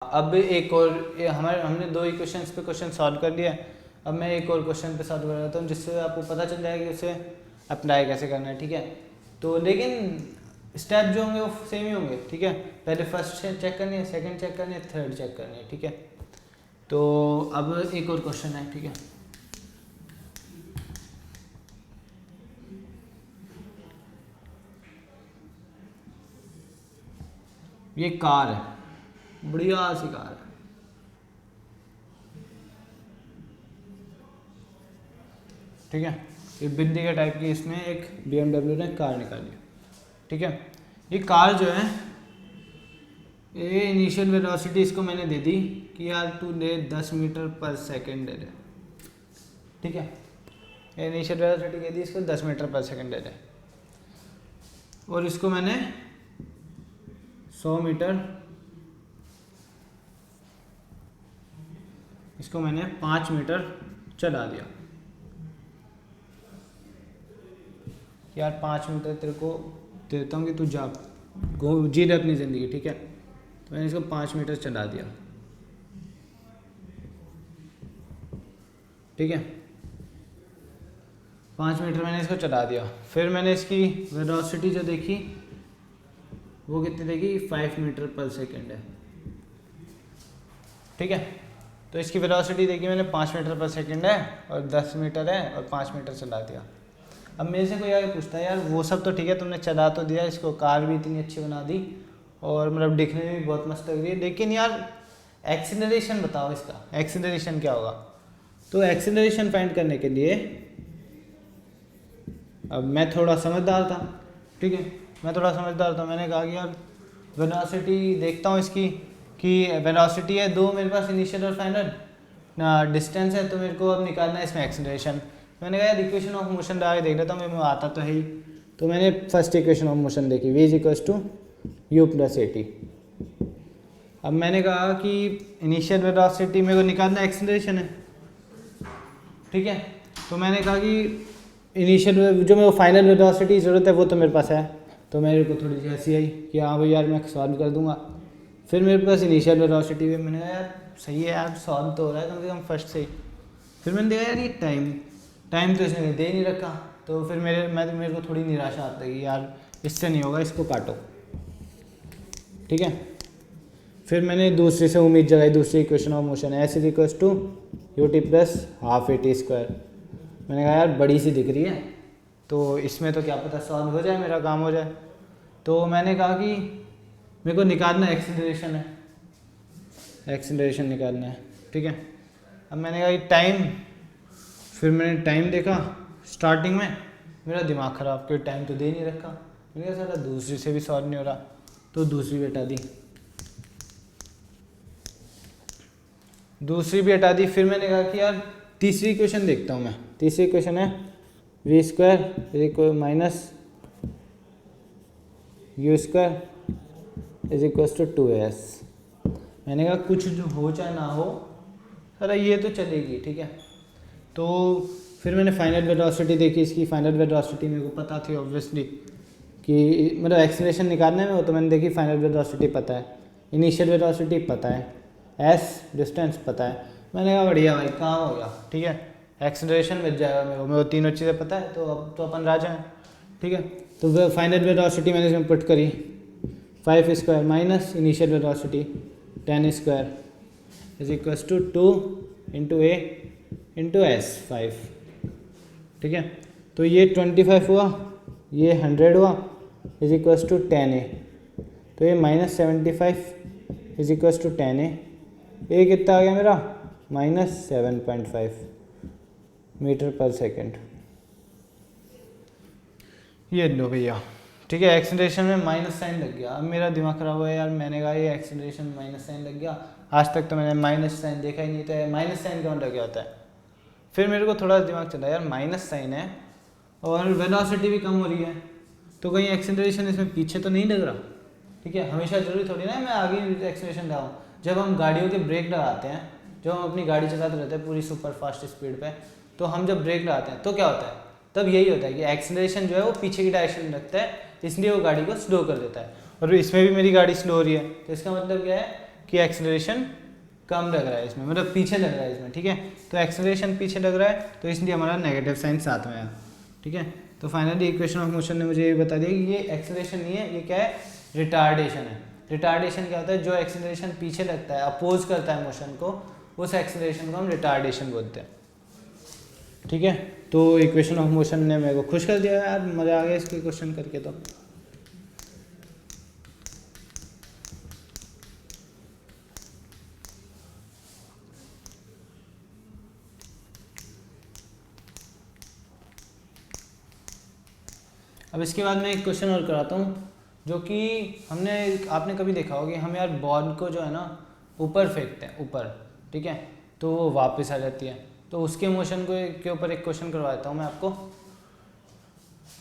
अब एक और हमने 2 इक्वेशंस पे क्वेश्चन सॉल्व कर लिया है। अब मैं एक और क्वेश्चन पे सॉल्व कर रहा हूँ जिससे आपको पता चल जाएगा कि उसे अप्लाई कैसे करना है, ठीक है। तो लेकिन स्टेप जो होंगे वो सेम ही होंगे, ठीक है। पहले फर्स्ट चेक करनी है, सेकंड चेक करनी है, थर्ड चेक करनी है, ठीक है। तो अब एक और क्वेश्चन है, ठीक है। ये कार है, बढ़िया सी कार है, ठीक है। ये बिंदी के टाइप की इसमें एक BMW ने कार निकाली, ठीक है। ये कार जो है, ये इनिशियल वेलोसिटी इसको मैंने दे दी कि यार तू ले 10 मीटर पर सेकेंड दे दे, ठीक है। इनिशियल वेलोसिटी दे दी इसको 10 मीटर पर सेकेंड दे दे, और इसको मैंने 100 मीटर, इसको मैंने 5 मीटर चला दिया। यार 5 मीटर तेरे को दे देता हूँ कि तू जा जी ले अपनी ज़िंदगी, ठीक है। तो मैंने इसको 5 मीटर चला दिया, ठीक है। 5 मीटर मैंने इसको चला दिया। फिर मैंने इसकी वेलोसिटी जो देखी वो कितनी देखी, 5 मीटर पर सेकेंड है, ठीक है। तो इसकी वेलोसिटी देखी मैंने 5 मीटर पर सेकेंड है और 10 मीटर है और 5 मीटर चला दिया। अब मेरे से कोई आगे पूछता है यार वो सब तो ठीक है, तुमने चला तो दिया, इसको कार भी इतनी अच्छी बना दी और मतलब दिखने में भी बहुत मस्त लग रही है, लेकिन यार एक्सीलरेशन बताओ, इसका एक्सीलरेशन क्या होगा। तो एक्सीलरेशन फाइंड करने के लिए अब मैं थोड़ा समझदार था, ठीक है। मैं थोड़ा समझदार था, मैंने कहा कि यार वेलोसिटी देखता हूँ इसकी कि वेलोसिटी है 2 मेरे पास, इनिशियल और फाइनल डिस्टेंस है, तो मेरे को अब निकालना है इसमें एक्सीलरेशन। मैंने कहा यार इक्वेशन ऑफ मोशन लगा के देख लेता हूँ, मैं आता तो है ही। तो मैंने फर्स्ट इक्वेशन ऑफ मोशन देखी, v = u + at। अब मैंने कहा कि इनिशियल वेलोसिटी मेरे को निकालना एक्सीलरेशन है, ठीक है। तो मैंने कहा कि इनिशियल जो मेरे को फाइनल वेलोसिटी की ज़रूरत है वो तो मेरे पास है। तो मेरे को थोड़ी सी हंसी आई कि हाँ भाई यार मैं सॉल्व कर दूंगा। फिर मेरे पास इनिशियल वेलोसिटी भी, मैंने कहा यार सही है यार, सॉल्व तो हो रहा है कम से कम फर्स्ट से ही। फिर मैंने देखा यार ये टाइम तो इसने दे नहीं रखा। तो फिर मेरे को थोड़ी निराशा आती है कि यार इससे नहीं होगा, इसको काटो, ठीक है। फिर मैंने दूसरी से उम्मीद जगाई, दूसरी equation of motion s = ut + ½ at²। मैंने कहा यार बड़ी सी दिख रही है, तो इसमें तो क्या पता सॉल्व हो जाए, मेरा काम हो जाए। तो मैंने कहा कि मेरे को निकालना एक्सीलरेशन है, एक्सीलरेशन निकालना है, ठीक है। अब मैंने कहा कि टाइम, फिर मैंने टाइम देखा, स्टार्टिंग में मेरा दिमाग ख़राब, कोई टाइम तो दे नहीं रखा। मैंने कहा साला दूसरी से भी सॉल्व नहीं हो रहा, तो दूसरी भी हटा दी, दूसरी भी हटा दी। फिर मैंने कहा कि यार तीसरी इक्वेशन देखता हूँ मैं। तीसरी इक्वेशन है v² - u² = 2s। मैंने कहा कुछ जो हो चाहे ना हो, सारा ये तो चलेगी, ठीक है। तो फिर मैंने फाइनल वेलोसिटी देखी इसकी। फाइनल वेलोसिटी मेरे को पता थी ऑब्वियसली कि मतलब एक्सीलरेशन निकालने में हो, तो मैंने देखी फाइनल वेलोसिटी पता है, इनिशियल वेलोसिटी पता है, s डिस्टेंस पता है। मैंने कहा बढ़िया भाई काम हो गया, ठीक है, एक्सीलरेशन मिल जाएगा मेरे को तीनों चीज़ें पता है, तो अब तो अपन राजा हैं, ठीक है। तो फाइनल वेलोसिटी मैंने इसमें पुट करी 5² minus initial velocity 10² = 2 × a × s 5, ठीक है। तो ये 25 हुआ, ये 100 हुआ, = 10a। तो ये -75 = 10a। ये कितना आ गया मेरा, -7.5 मीटर पर सेकेंड। ये लो भैया, ठीक है। एक्सीलरेशन में माइनस साइन लग गया। अब मेरा दिमाग खराब हुआ यार, मैंने कहा ये एक्सीलरेशन में माइनस साइन लग गया, आज तक तो मैंने माइनस साइन देखा ही नहीं था, माइनस साइन कौन लग गया होता है। फिर मेरे को थोड़ा दिमाग चला यार माइनस साइन है और वेलोसिटी भी कम हो रही है, तो कहीं एक्सीलरेशन इसमें पीछे तो नहीं लग रहा, ठीक है। हमेशा जरूरी थोड़ी ना मैं आगे एक्सीलरेशन लगाऊँ। जब हम गाड़ियों के ब्रेक लगाते हैं, जब हम अपनी गाड़ी चलाते रहते हैं पूरी सुपर फास्ट स्पीड पे, तो हम जब ब्रेक लगाते हैं तो क्या होता है, तब यही होता है कि एक्सीलरेशन जो है वो पीछे की डायरेक्शन में रखता है, इसलिए वो गाड़ी को स्लो कर देता है। और इसमें भी मेरी गाड़ी स्लो हो रही है, तो इसका मतलब क्या है कि एक्सेलरेशन कम लग रहा है इसमें, मतलब पीछे लग रहा है इसमें, ठीक है। तो एक्सेलरेशन पीछे लग रहा है तो इसलिए हमारा नेगेटिव साइन साथ में आया, ठीक है। तो फाइनली इक्वेशन ऑफ मोशन ने मुझे ये बता दिया कि ये एक्सेलरेशन नहीं है, ये क्या है, रिटार्डेशन है। रिटार्डेशन क्या होता है, जो एक्सेलरेशन पीछे लगता है, अपोज करता है मोशन को, उस एक्सेलरेशन को हम रिटार्डेशन बोलते हैं, ठीक है। तो इक्वेशन ऑफ मोशन ने मेरे को खुश कर दिया यार, मज़ा आ गया इसके क्वेश्चन करके। तो अब इसके बाद मैं एक क्वेश्चन और कराता हूँ, जो कि आपने कभी देखा होगा कि हम यार बॉल को जो है ना ऊपर फेंकते हैं ऊपर, ठीक है, तो वो वापस आ जाती है। तो उसके मोशन को के ऊपर एक क्वेश्चन करवा देता हूँ मैं आपको,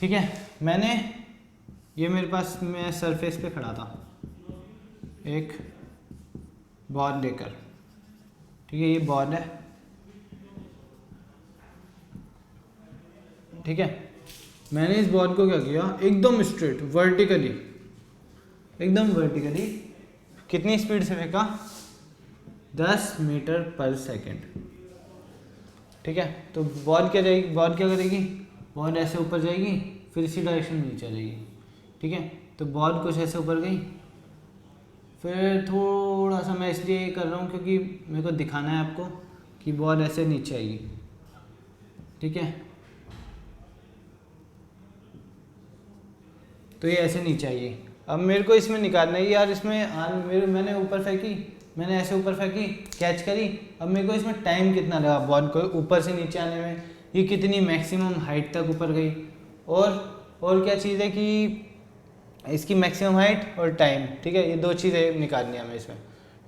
ठीक है। ये मेरे पास, मैं सरफेस पे खड़ा था एक बॉल लेकर, ठीक है, ये बॉल है, ठीक है। मैंने इस बॉल को क्या किया, एकदम स्ट्रेट वर्टिकली, एकदम वर्टिकली कितनी स्पीड से फेंका, 10 मीटर पर सेकेंड, ठीक है। तो बॉल क्या करेगी, बॉल ऐसे ऊपर जाएगी, फिर इसी डायरेक्शन में नीचे जाएगी, ठीक है। तो बॉल कुछ ऐसे ऊपर गई, फिर थोड़ा सा मैं इसलिए कर रहा हूँ क्योंकि मेरे को दिखाना है आपको कि बॉल ऐसे नीचे आएगी, ठीक है। तो ये ऐसे नीचे आइए। अब मेरे को इसमें निकालना है यार, इसमें मैंने ऊपर फेंकी, मैंने ऐसे ऊपर फेंकी, कैच करी। अब मेरे को इसमें टाइम कितना लगा बॉल को ऊपर से नीचे आने में, ये कितनी मैक्सिमम हाइट तक ऊपर गई, और क्या चीज़ है कि इसकी मैक्सिमम हाइट और टाइम, ठीक है। ये दो चीज़ें निकालनी है हमें इसमें,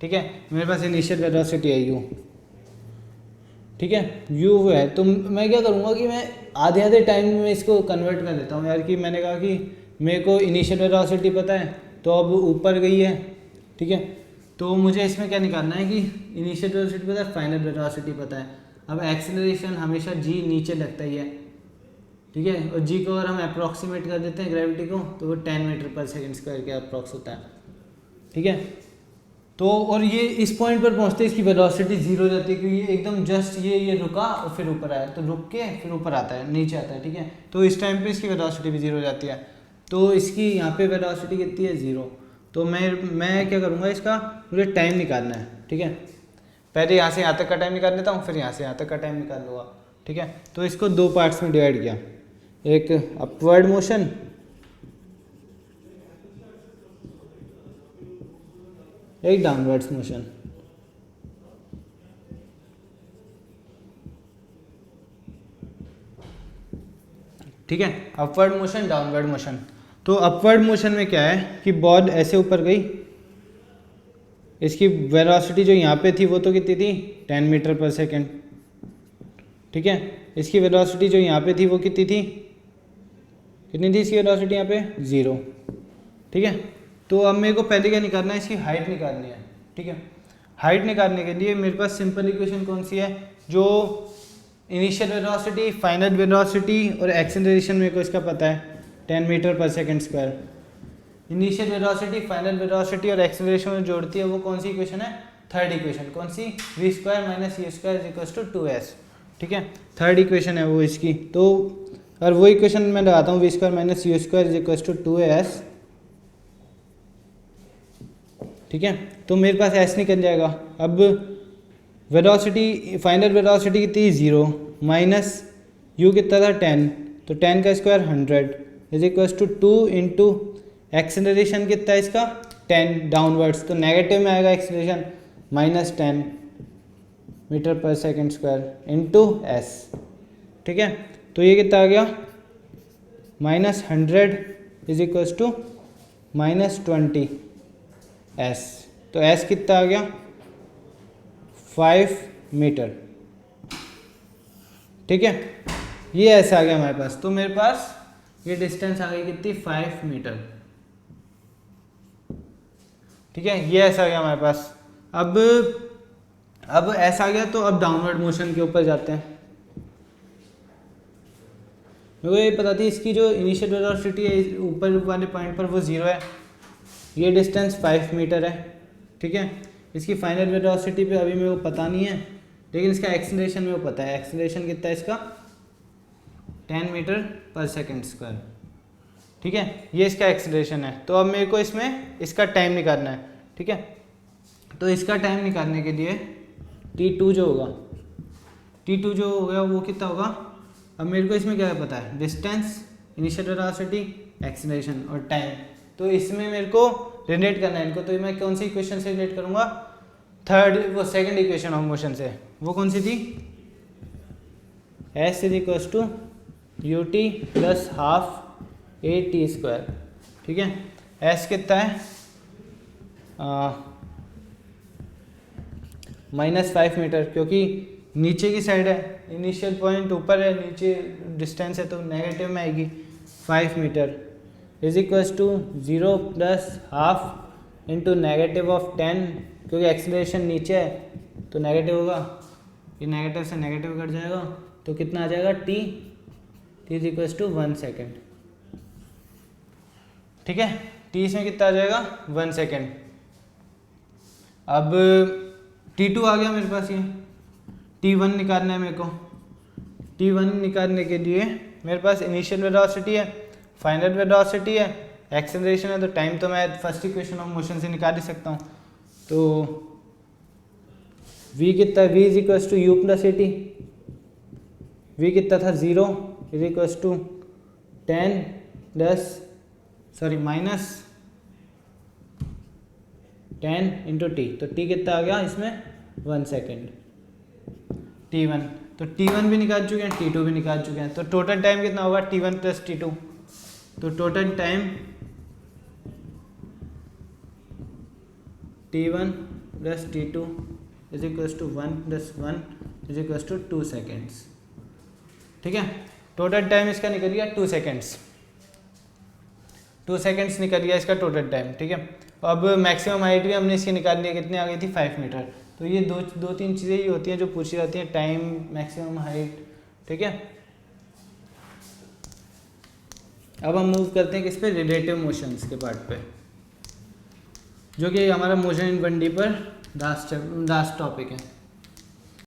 ठीक है। मेरे पास इनिशियल वेलोसिटी है u, ठीक है, u वो है। तो मैं क्या करूँगा कि मैं आधे टाइम में इसको कन्वर्ट कर देता हूँ यार, कि मैंने कहा कि मेरे को इनिशियल वेलोसिटी पता है, तो अब ऊपर गई है, ठीक है। तो मुझे इसमें क्या निकालना है कि इनिशियल वेलोसिटी पता है, फाइनल वेलोसिटी पता है। अब एक्सेलरेशन हमेशा g नीचे लगता ही है, ठीक है, और g को अगर हम अप्रॉक्सीमेट कर देते हैं ग्रेविटी को, तो वो 10 मीटर पर सेकेंड स्क्वायर के अप्रॉक्स होता है, ठीक है। तो और ये इस पॉइंट पर पहुंचते इसकी वेलोसिटी 0 हो जाती है, क्योंकि ये एकदम जस्ट ये रुका और फिर ऊपर आया, तो रुक के फिर ऊपर आता है, नीचे आता है, ठीक है। तो इस टाइम पे इसकी वेलोसिटी भी 0 हो जाती है। तो इसकी यहाँ पे वेलोसिटी कितनी है, 0। तो मैं क्या करूँगा, इसका मुझे टाइम निकालना है, ठीक है। पहले यहाँ से यहाँ तक का टाइम निकाल लेता हूँ, फिर यहाँ से यहाँ तक का टाइम निकाल लूँगा, ठीक है। तो इसको दो पार्ट्स में डिवाइड किया, एक अपवर्ड मोशन, एक डाउनवर्ड्स मोशन, ठीक है। Upward motion, downward motion. तो अपवर्ड मोशन में क्या है कि बॉल ऐसे ऊपर गई, इसकी वेलोसिटी जो यहाँ पे थी वो तो कितनी थी, 10 मीटर पर सेकेंड, ठीक है। इसकी वेलोसिटी जो यहाँ पे थी वो कितनी थी इसकी वेलोसिटी यहाँ पे 0, ठीक है। तो अब मेरे को पहले क्या निकालना है, इसकी हाइट निकालनी है, ठीक है। हाइट निकालने के लिए मेरे पास सिंपल इक्वेशन कौन सी है, जो इनिशियल वेलोसिटी, फाइनल वेलोसिटी और एक्सेलरेशन मेरे को इसका पता है, 10 मीटर पर second square. Initial velocity, final velocity और एक्सेलरेशन में जोड़ती है, वो कौन सी इक्वेशन है, थर्ड इक्वेशन। कौन सी, v² minus u² is equals to 2s, ठीक है। थर्ड इक्वेशन है वो इसकी। तो और वो इक्वेशन मैं लगाता हूँ, v² minus u² is equals to 2s, ठीक है। तो मेरे पास s निकल जाएगा। अब वेलोसिटी, फाइनल वेलोसिटी कितनी, 0 माइनस u कितना था, 10, तो 10 का square 100 is equals to 2 into acceleration कितना है इसका, 10 डाउनवर्ड्स, तो नेगेटिव में आएगा एक्सेलरेशन, माइनस 10 मीटर पर सेकेंड स्क्वायर इंटू एस, ठीक है। तो ये कितना आ गया, minus 100 is equals to minus 20 s. तो एस कितना आ गया, 5 मीटर, ठीक है। ये ऐसा आ गया हमारे पास। तो मेरे पास ये डिस्टेंस आ गई कितनी, 5 मीटर, ठीक है। ये ऐसा आ गया हमारे पास। अब ऐसा आ गया, तो अब डाउनवर्ड मोशन के ऊपर जाते हैं। मेरे को ये पता थी इसकी जो इनिशियल वेलोसिटी है ऊपर वाले पॉइंट पर वो 0 है, ये डिस्टेंस 5 मीटर है, ठीक है। इसकी फाइनल वेलोसिटी पे अभी मेरे को पता नहीं है, लेकिन इसका एक्सेलरेशन मेरे को पता है। एक्सेलरेशन कितना है इसका 10 मीटर पर सेकेंड स्क्वायर, ठीक है, ये इसका एक्सेलरेशन है। तो अब मेरे को इसमें इसका टाइम निकालना है, ठीक है। तो इसका टाइम निकालने के लिए t2 जो होगा, t2 जो हो गया वो कितना होगा। अब मेरे को इसमें क्या पता है, डिस्टेंस, इनिशियल वेलोसिटी, एक्सेलरेशन और टाइम। तो इसमें मेरे को रिलेट करना है इनको। तो मैं कौन सी इक्वेशन से रिलेट करूँगा, सेकंड इक्वेशन ऑफ मोशन से। वो कौन सी थी, s is equal to u t plus half a t square, ठीक है। s कितना है -5 मीटर, क्योंकि नीचे की साइड है, इनिशियल पॉइंट ऊपर है, नीचे डिस्टेंस है तो नेगेटिव में आएगी 5 metre, is equals to 0 plus half into negative of 10, क्योंकि एक्सेलरेशन नीचे है तो नेगेटिव होगा, ये नेगेटिव से नेगेटिव कट जाएगा तो कितना आ जाएगा t is equals to 1 second, ठीक है। t इसमें कितना आ जाएगा 1 सेकेंड। अब t2 आ गया मेरे पास, ये t1 निकालना है मेरे को। t1 निकालने के लिए मेरे पास इनिशियल वेलोसिटी है, फाइनल वेलोसिटी है, एक्सेलरेशन है, तो टाइम तो मैं फर्स्ट इक्वेशन ऑफ मोशन से निकाल ही सकता हूँ। तो v कितना है, v is equals to u plus a t, v कितना था 0 is equals to 10 minus 10 into t, तो t कितना आ गया इसमें 1 सेकेंड, t1। तो t1 भी निकाल चुके हैं, t2 भी निकाल चुके हैं, तो टोटल टाइम कितना होगा t1 प्लस t2। तो total time t1 plus t2 is equals to 1 plus 1 is equals to 2 seconds, ठीक है। टोटल टाइम इसका निकल गया 2 सेकेंड्स, 2 सेकेंड्स निकल गया इसका टोटल टाइम, ठीक है। अब मैक्सिमम हाइट भी हमने इसकी निकाल लिया, कितनी आ गई थी 5 मीटर। तो ये दो तीन चीज़ें ही होती हैं जो पूछी जाती हैं, टाइम, मैक्सिमम हाइट, ठीक है। अब हम मूव करते हैं किस पे, रिलेटिव मोशंस के पार्ट पे, जो कि हमारा मोशन इन 1D पर लास्ट टॉपिक है।